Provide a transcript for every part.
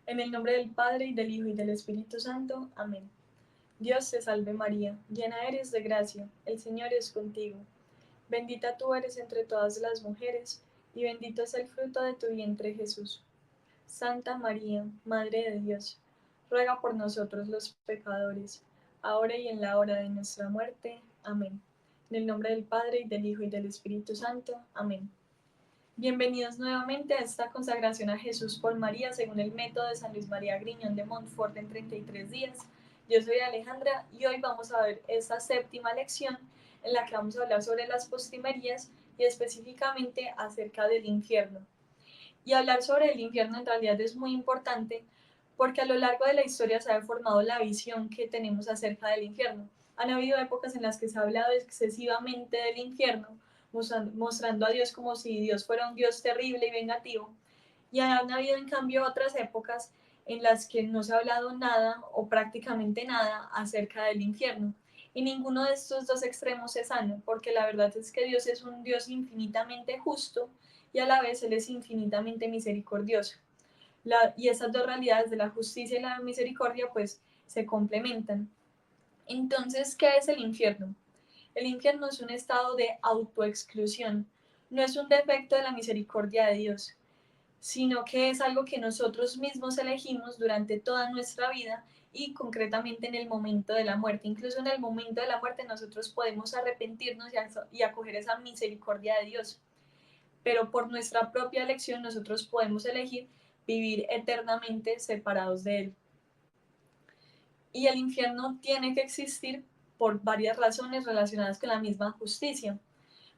En el nombre del Padre, y del Hijo, y del Espíritu Santo. Amén. Dios te salve María, llena eres de gracia, el Señor es contigo. Bendita tú eres entre todas las mujeres, y bendito es el fruto de tu vientre Jesús. Santa María, Madre de Dios, ruega por nosotros los pecadores, ahora y en la hora de nuestra muerte. Amén. En el nombre del Padre, y del Hijo, y del Espíritu Santo. Amén. Bienvenidos nuevamente a esta consagración a Jesús por María según el método de San Luis María Griñón de Montfort en 33 días. Yo soy Alejandra y hoy vamos a ver esta séptima lección en la que vamos a hablar sobre las postrimerías y específicamente acerca del infierno. Y hablar sobre el infierno en realidad es muy importante porque a lo largo de la historia se ha formado la visión que tenemos acerca del infierno. Han habido épocas en las que se ha hablado excesivamente del infierno, mostrando a Dios como si Dios fuera un Dios terrible y vengativo. Y han habido en cambio otras épocas en las que no se ha hablado nada o prácticamente nada acerca del infierno. Y ninguno de estos dos extremos es sano, porque la verdad es que Dios es un Dios infinitamente justo y a la vez Él es infinitamente misericordioso. Y esas dos realidades de la justicia y la misericordia pues se complementan. Entonces, ¿qué es el infierno? El infierno es un estado de autoexclusión, no es un defecto de la misericordia de Dios, sino que es algo que nosotros mismos elegimos durante toda nuestra vida y concretamente en el momento de la muerte. Incluso en el momento de la muerte nosotros podemos arrepentirnos y acoger esa misericordia de Dios, pero por nuestra propia elección nosotros podemos elegir vivir eternamente separados de Él. Y el infierno tiene que existir por varias razones relacionadas con la misma justicia.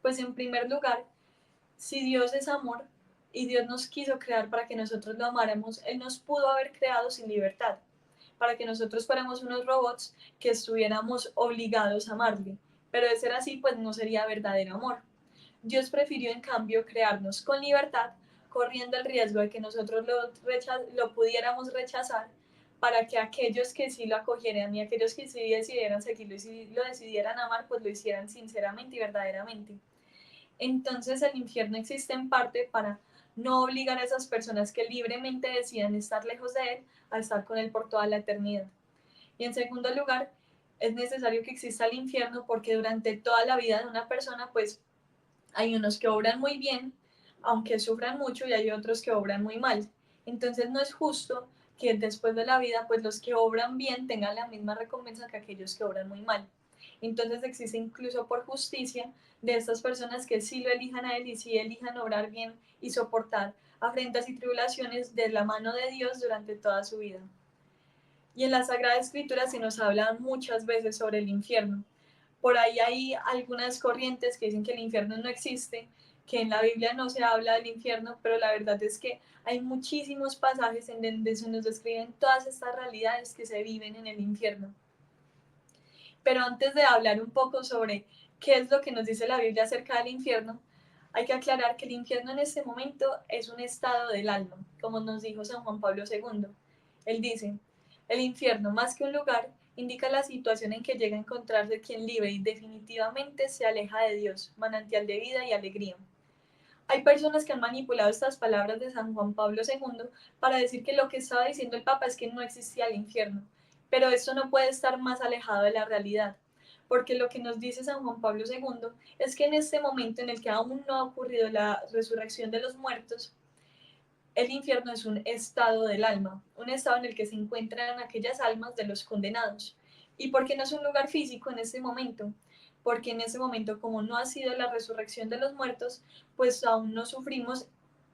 Pues en primer lugar, si Dios es amor y Dios nos quiso crear para que nosotros lo amáramos, Él nos pudo haber creado sin libertad, para que nosotros fuéramos unos robots que estuviéramos obligados a amarle. Pero de ser así, pues no sería verdadero amor. Dios prefirió en cambio crearnos con libertad, corriendo el riesgo de que nosotros lo pudiéramos rechazar, para que aquellos que sí lo acogieran y aquellos que sí decidieran seguirlo y si lo decidieran amar, pues lo hicieran sinceramente y verdaderamente. Entonces el infierno existe en parte para no obligar a esas personas que libremente decidan estar lejos de Él a estar con Él por toda la eternidad. Y en segundo lugar, es necesario que exista el infierno porque durante toda la vida de una persona, pues hay unos que obran muy bien, aunque sufran mucho, y hay otros que obran muy mal. Entonces no es justo que después de la vida, pues los que obran bien tengan la misma recompensa que aquellos que obran muy mal. Entonces existe incluso por justicia de estas personas que sí lo elijan a Él y sí elijan obrar bien y soportar afrentas y tribulaciones de la mano de Dios durante toda su vida. Y en la Sagrada Escritura se nos habla muchas veces sobre el infierno. Por ahí hay algunas corrientes que dicen que el infierno no existe, que en la Biblia no se habla del infierno, pero la verdad es que hay muchísimos pasajes en donde se nos describen todas estas realidades que se viven en el infierno. Pero antes de hablar un poco sobre qué es lo que nos dice la Biblia acerca del infierno, hay que aclarar que el infierno en este momento es un estado del alma, como nos dijo San Juan Pablo II. Él dice, el infierno, más que un lugar, indica la situación en que llega a encontrarse quien libre y definitivamente se aleja de Dios, manantial de vida y alegría. Hay personas que han manipulado estas palabras de San Juan Pablo II para decir que lo que estaba diciendo el Papa es que no existía el infierno, pero esto no puede estar más alejado de la realidad, porque lo que nos dice San Juan Pablo II es que en este momento en el que aún no ha ocurrido la resurrección de los muertos, el infierno es un estado del alma, un estado en el que se encuentran aquellas almas de los condenados. ¿Y por qué no es un lugar físico en este momento? Porque en ese momento, como no ha sido la resurrección de los muertos, pues aún no sufrimos,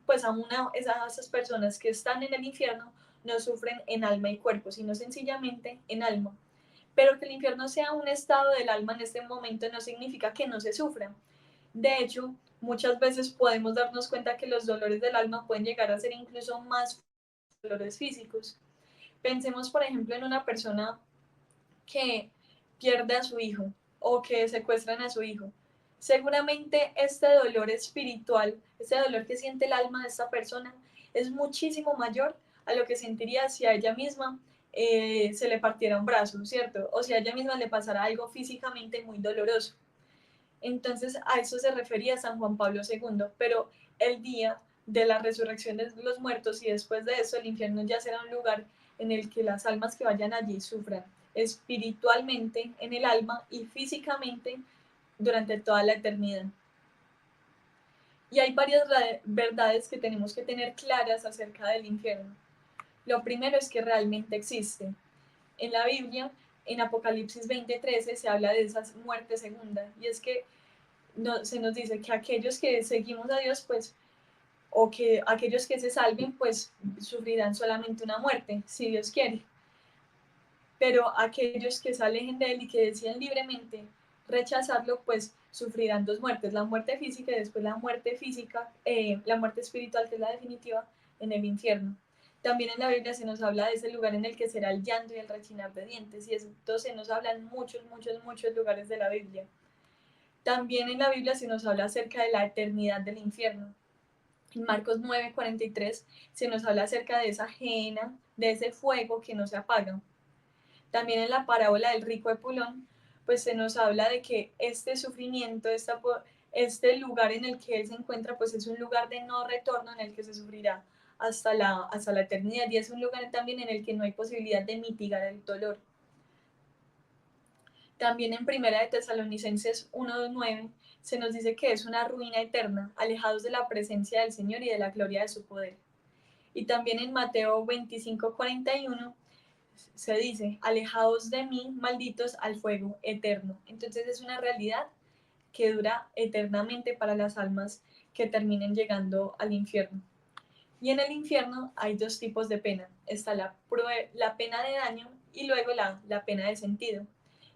pues aún esas personas que están en el infierno no sufren en alma y cuerpo, sino sencillamente en alma. Pero que el infierno sea un estado del alma en este momento no significa que no se sufra. De hecho, muchas veces podemos darnos cuenta que los dolores del alma pueden llegar a ser incluso más dolores físicos. Pensemos, por ejemplo, en una persona que pierde a su hijo o que secuestran a su hijo. Seguramente este dolor espiritual, este dolor que siente el alma de esta persona, es muchísimo mayor a lo que sentiría si a ella misma se le partiera un brazo, ¿cierto? O si a ella misma le pasara algo físicamente muy doloroso. Entonces a eso se refería San Juan Pablo II, pero el día de la resurrección de los muertos, y después de eso el infierno ya será un lugar en el que las almas que vayan allí sufran espiritualmente en el alma y físicamente durante toda la eternidad. Y hay varias verdades que tenemos que tener claras acerca del infierno. Lo primero es que realmente existe. En la Biblia, en Apocalipsis 20:13, se habla de esa muerte segunda, y es que se nos dice que aquellos que seguimos a Dios, pues, o que aquellos que se salven, pues sufrirán solamente una muerte, si Dios quiere. Pero aquellos que se alejen de Él y que deciden libremente rechazarlo, pues sufrirán dos muertes, la muerte física y después la muerte física, la muerte espiritual, que es la definitiva, en el infierno. También en la Biblia se nos habla de ese lugar en el que será el llanto y el rechinar de dientes, y esto se nos habla en muchos, muchos, muchos lugares de la Biblia. También en la Biblia se nos habla acerca de la eternidad del infierno. En Marcos 9:43 se nos habla acerca de esa ajena, de ese fuego que no se apaga. También en la parábola del rico Epulón, pues se nos habla de que este sufrimiento, este lugar en el que él se encuentra, pues es un lugar de no retorno en el que se sufrirá hasta la eternidad, y es un lugar también en el que no hay posibilidad de mitigar el dolor. También en Primera de Tesalonicenses 1:9 se nos dice que es una ruina eterna, alejados de la presencia del Señor y de la gloria de su poder. Y también en Mateo 25:41 se dice, alejaos de mí, malditos, al fuego eterno. Entonces es una realidad que dura eternamente para las almas que terminen llegando al infierno. Y en el infierno hay dos tipos de pena. Está la pena de daño y luego la pena de sentido.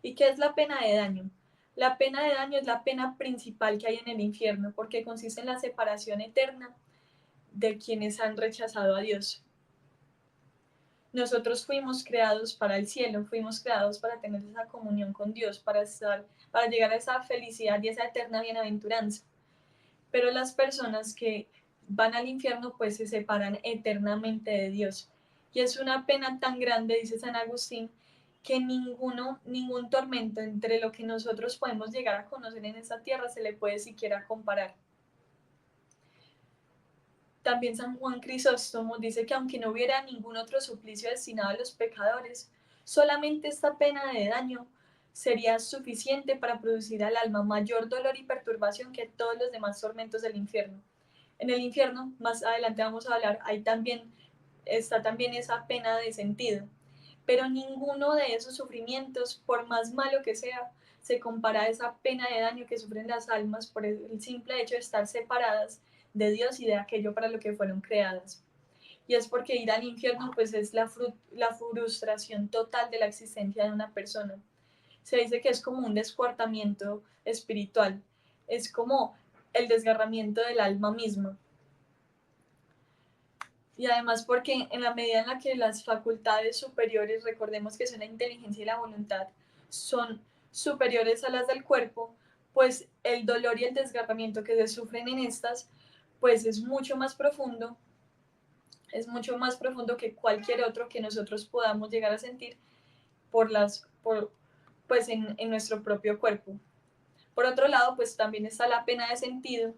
¿Y qué es la pena de daño? La pena de daño es la pena principal que hay en el infierno, porque consiste en la separación eterna de quienes han rechazado a Dios. Nosotros fuimos creados para el cielo, fuimos creados para tener esa comunión con Dios, para llegar a esa felicidad y esa eterna bienaventuranza. Pero las personas que van al infierno pues se separan eternamente de Dios. Y es una pena tan grande, dice San Agustín, que ningún tormento entre lo que nosotros podemos llegar a conocer en esta tierra se le puede siquiera comparar. También San Juan Crisóstomo dice que aunque no hubiera ningún otro suplicio destinado a los pecadores, solamente esta pena de daño sería suficiente para producir al alma mayor dolor y perturbación que todos los demás tormentos del infierno. En el infierno, más adelante vamos a hablar, está también esa pena de sentido, pero ninguno de esos sufrimientos, por más malo que sea, se compara a esa pena de daño que sufren las almas por el simple hecho de estar separadas de Dios y de aquello para lo que fueron creadas. Y es porque ir al infierno pues es la frustración total de la existencia de una persona. Se dice que es como un descuartamiento espiritual, es como el desgarramiento del alma misma. Y además porque en la medida en la que las facultades superiores, recordemos que son la inteligencia y la voluntad, son superiores a las del cuerpo, pues el dolor y el desgarramiento que se sufren en estas, pues es mucho más profundo que cualquier otro que nosotros podamos llegar a sentir pues en nuestro propio cuerpo. Por otro lado, pues también está la pena de sentido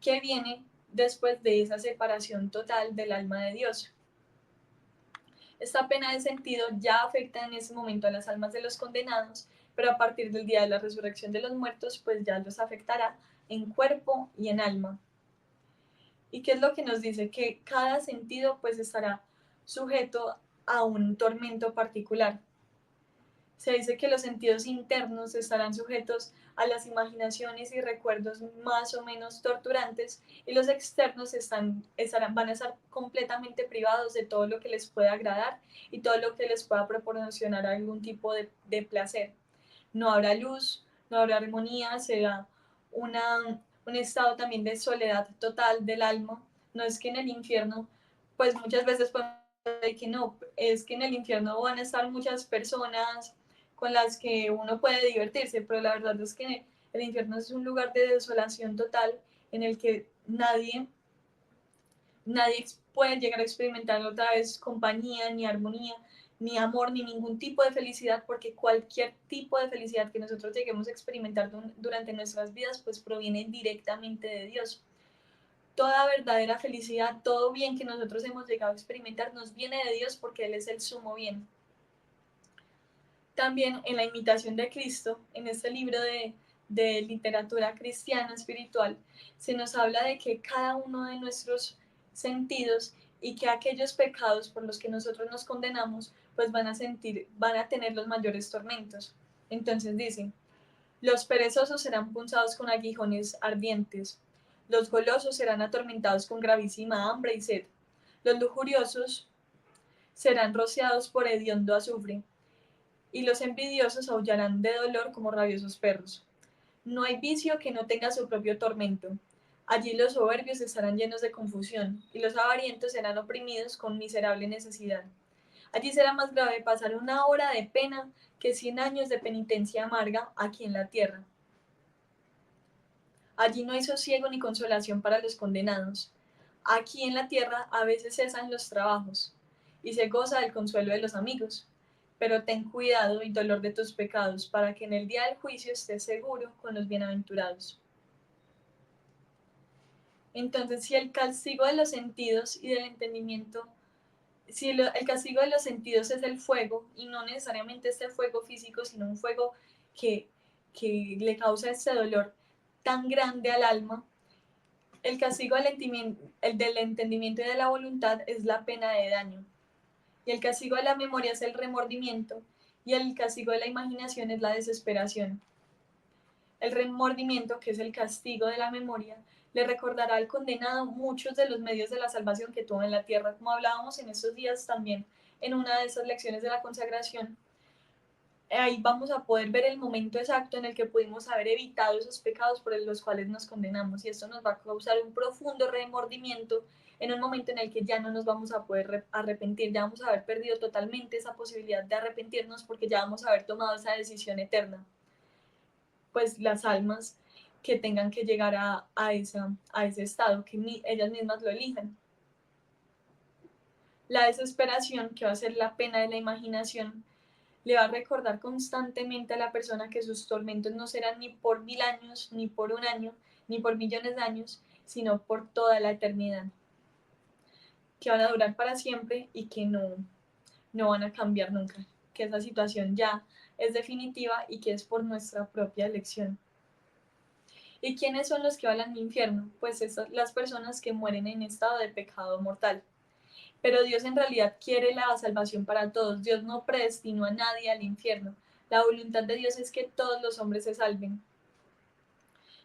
que viene después de esa separación total del alma de Dios. Esta pena de sentido ya afecta en ese momento a las almas de los condenados, pero a partir del día de la resurrección de los muertos, pues ya los afectará en cuerpo y en alma. ¿Y qué es lo que nos dice? Que cada sentido pues estará sujeto a un tormento particular. Se dice que los sentidos internos estarán sujetos a las imaginaciones y recuerdos más o menos torturantes, y los externos van a estar completamente privados de todo lo que les pueda agradar y todo lo que les pueda proporcionar algún tipo de placer. No habrá luz, no habrá armonía, será un estado también de soledad total del alma. No es que en el infierno, pues muchas veces podemos decir que no, es que en el infierno van a estar muchas personas con las que uno puede divertirse, pero la verdad es que el infierno es un lugar de desolación total en el que nadie puede llegar a experimentar otra vez compañía, ni armonía, ni amor, ni ningún tipo de felicidad, porque cualquier tipo de felicidad que nosotros lleguemos a experimentar durante nuestras vidas, pues proviene directamente de Dios. Toda verdadera felicidad, todo bien que nosotros hemos llegado a experimentar nos viene de Dios porque Él es el sumo bien. También en la imitación de Cristo, en este libro de literatura cristiana espiritual, se nos habla de que cada uno de nuestros sentidos y que aquellos pecados por los que nosotros nos condenamos, pues van a tener los mayores tormentos. Entonces dicen, los perezosos serán punzados con aguijones ardientes, los golosos serán atormentados con gravísima hambre y sed, los lujuriosos serán rociados por hediondo azufre, y los envidiosos aullarán de dolor como rabiosos perros. No hay vicio que no tenga su propio tormento. Allí los soberbios estarán llenos de confusión, y los avarientos serán oprimidos con miserable necesidad. Allí será más grave pasar una hora de pena que 100 años de penitencia amarga aquí en la tierra. Allí no hay sosiego ni consolación para los condenados. Aquí en la tierra a veces cesan los trabajos, y se goza del consuelo de los amigos. Pero ten cuidado y dolor de tus pecados, para que en el día del juicio estés seguro con los bienaventurados. Entonces, si el castigo de los sentidos y del entendimiento, el castigo de los sentidos es el fuego, y no necesariamente este fuego físico, sino un fuego que, que le causa este dolor tan grande al alma, el castigo del entendimiento y de la voluntad es la pena de daño. Y el castigo de la memoria es el remordimiento, y el castigo de la imaginación es la desesperación. El remordimiento, que es el castigo de la memoria, le recordará al condenado muchos de los medios de la salvación que tuvo en la tierra, como hablábamos en estos días también en una de esas lecciones de la consagración. Ahí vamos a poder ver el momento exacto en el que pudimos haber evitado esos pecados por los cuales nos condenamos, y esto nos va a causar un profundo remordimiento en un momento en el que ya no nos vamos a poder arrepentir, ya vamos a haber perdido totalmente esa posibilidad de arrepentirnos porque ya vamos a haber tomado esa decisión eterna. Pues las almas que tengan que llegar a ese estado, que ellas mismas lo elijan. La desesperación, que va a ser la pena de la imaginación, le va a recordar constantemente a la persona que sus tormentos no serán ni por 1000 años, ni por un año, ni por millones de años, sino por toda la eternidad, que van a durar para siempre y que no van a cambiar nunca, que esa situación ya es definitiva y que es por nuestra propia elección. ¿Y quiénes son los que van al infierno? Pues las personas que mueren en estado de pecado mortal. Pero Dios en realidad quiere la salvación para todos. Dios no predestinó a nadie al infierno. La voluntad de Dios es que todos los hombres se salven.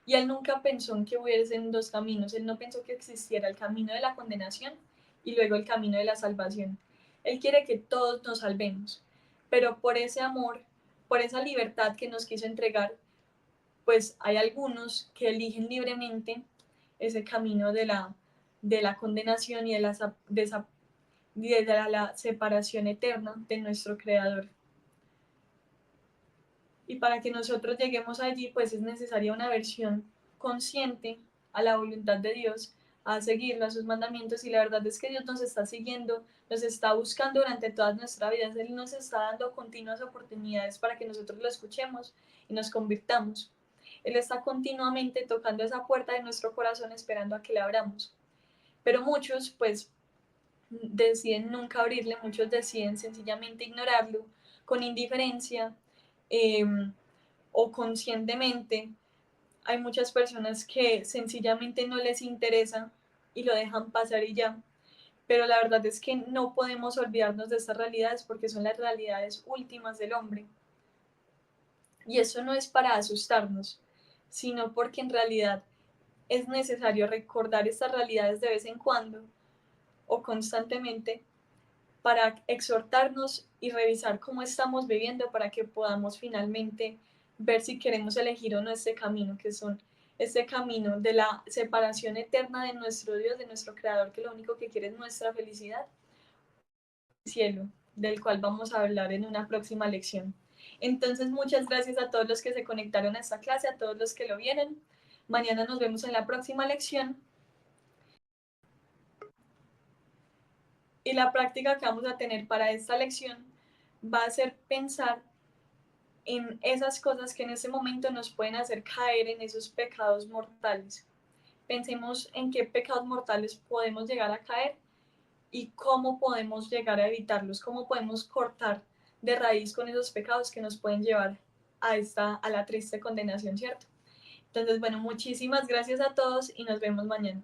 Y Él nunca pensó en que hubiesen dos caminos. Él no pensó que existiera el camino de la condenación y luego el camino de la salvación. Él quiere que todos nos salvemos. Pero por ese amor, por esa libertad que nos quiso entregar, pues hay algunos que eligen libremente ese camino de la condenación y de la separación eterna de nuestro Creador. Y para que nosotros lleguemos allí, pues es necesaria una versión consciente a la voluntad de Dios, a seguirlo, a sus mandamientos, y la verdad es que Dios nos está siguiendo, nos está buscando durante toda nuestra vida, Él nos está dando continuas oportunidades para que nosotros lo escuchemos y nos convirtamos. Él está continuamente tocando esa puerta de nuestro corazón esperando a que le abramos. Pero muchos, pues, deciden nunca abrirle, muchos deciden sencillamente ignorarlo con indiferencia eh, o conscientemente. Hay muchas personas que sencillamente no les interesa y lo dejan pasar y ya. Pero la verdad es que no podemos olvidarnos de estas realidades porque son las realidades últimas del hombre. Y eso no es para asustarnos, sino porque en realidad es necesario recordar estas realidades de vez en cuando o constantemente para exhortarnos y revisar cómo estamos viviendo para que podamos finalmente ver si queremos elegir o no este camino, que son este camino de la separación eterna de nuestro Dios, de nuestro Creador, que lo único que quiere es nuestra felicidad, cielo, del cual vamos a hablar en una próxima lección. Entonces, muchas gracias a todos los que se conectaron a esta clase, a todos los que lo vieron. Mañana nos vemos en la próxima lección. Y la práctica que vamos a tener para esta lección va a ser pensar en esas cosas que en ese momento nos pueden hacer caer en esos pecados mortales. pensemos en qué pecados mortales podemos llegar a caer y cómo podemos llegar a evitarlos, cómo podemos cortar de raíz con esos pecados que nos pueden llevar a la triste condenación, ¿cierto? Entonces, bueno, muchísimas gracias a todos y nos vemos mañana.